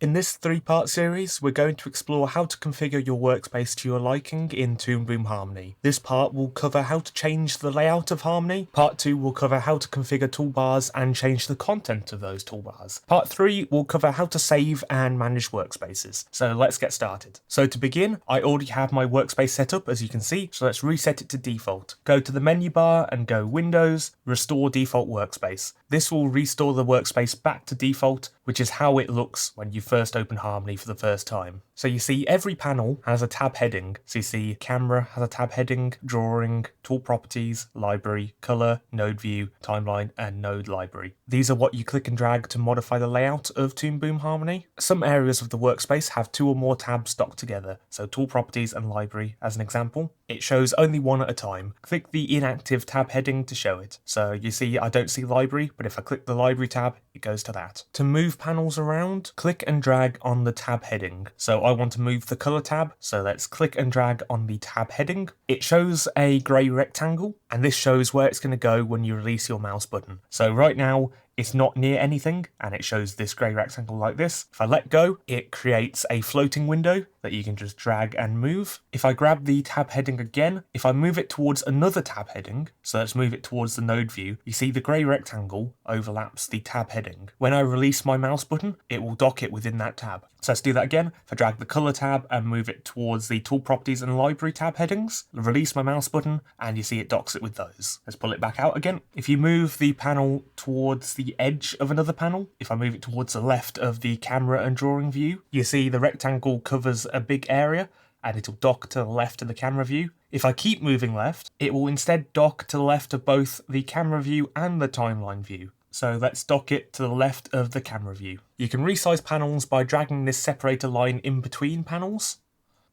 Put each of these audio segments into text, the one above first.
In this three-part series, we're going to explore how to configure your workspace to your liking in Toon Boom Harmony. This part will cover how to change the layout of Harmony. Part 2 will cover how to configure toolbars and change the content of those toolbars. Part 3 will cover how to save and manage workspaces. So let's get started. So to begin, I already have my workspace set up, as you can see, so let's reset it to default. Go to the menu bar and go Windows, Restore Default Workspace. This will restore the workspace back to default, which is how it looks when you first open Harmony for the first time. So you see every panel has a tab heading. So you see camera has a tab heading, drawing, tool properties, library, color, node view, timeline, and node library. These are what you click and drag to modify the layout of Toon Boom Harmony. Some areas of the workspace have two or more tabs docked together. So tool properties and library as an example. It shows only one at a time. Click the inactive tab heading to show it. So you see I don't see library, but if I click the library tab, it goes to that. To move panels around, click and drag on the tab heading. So I want to move the color tab, so let's click and drag on the tab heading. It shows a grey rectangle, and this shows where it's going to go when you release your mouse button. So right now, it's not near anything, and it shows this grey rectangle like this. If I let go, it creates a floating window that you can just drag and move. If I grab the tab heading again, if I move it towards another tab heading, so let's move it towards the node view, you see the grey rectangle overlaps the tab heading. When I release my mouse button, it will dock it within that tab. So let's do that again. If I drag the color tab and move it towards the tool properties and library tab headings, release my mouse button, and you see it docks it with those. Let's pull it back out again. If you move the panel towards the edge of another panel, if I move it towards the left of the camera and drawing view, you see the rectangle covers a big area and it'll dock to the left of the camera view. If I keep moving left, it will instead dock to the left of both the camera view and the timeline view. So let's dock it to the left of the camera view. You can resize panels by dragging this separator line in between panels.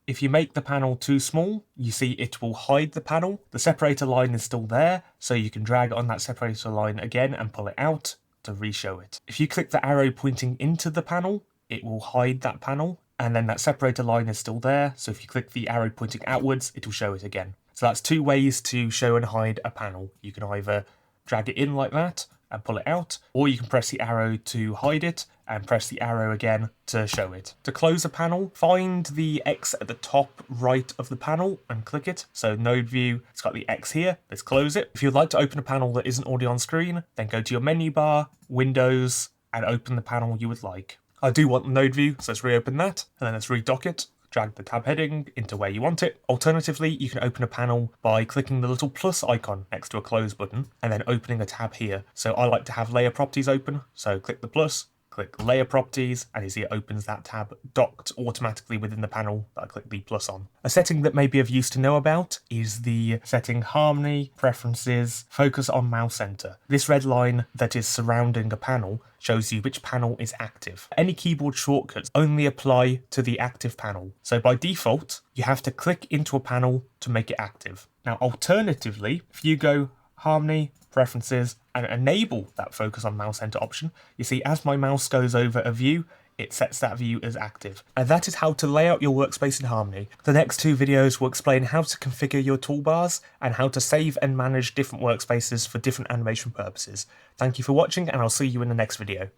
If you make the panel too small, you see it will hide the panel. The separator line is still there, so you can drag on that separator line again and pull it out to re-show it. If you click the arrow pointing into the panel, it will hide that panel, and then that separator line is still there, so if you click the arrow pointing outwards, it will show it again. So that's two ways to show and hide a panel. You can either drag it in like that and pull it out, or you can press the arrow to hide it and press the arrow again to show it. To close a panel, find the X at the top right of the panel and click it. So node view, it's got the X here, let's close it. If you'd like to open a panel that isn't already on screen, then go to your menu bar, Windows, and open the panel you would like. I do want the node view, so let's reopen that, and then let's redock it. Drag the tab heading into where you want it. Alternatively, you can open a panel by clicking the little plus icon next to a close button and then opening a tab here. So I like to have layer properties open, so click the plus, click layer properties, and you see it opens that tab docked automatically within the panel that I clicked the plus on. A setting that may be of use to know about is the setting Harmony, Preferences, Focus on Mouse Center. This red line that is surrounding a panel shows you which panel is active. Any keyboard shortcuts only apply to the active panel. So by default, you have to click into a panel to make it active. Now alternatively, if you go Harmony, Preferences, and enable that focus on mouse center option, you see as my mouse goes over a view, it sets that view as active. And that is how to lay out your workspace in Harmony. The next two videos will explain how to configure your toolbars and how to save and manage different workspaces for different animation purposes. Thank you for watching, and I'll see you in the next video.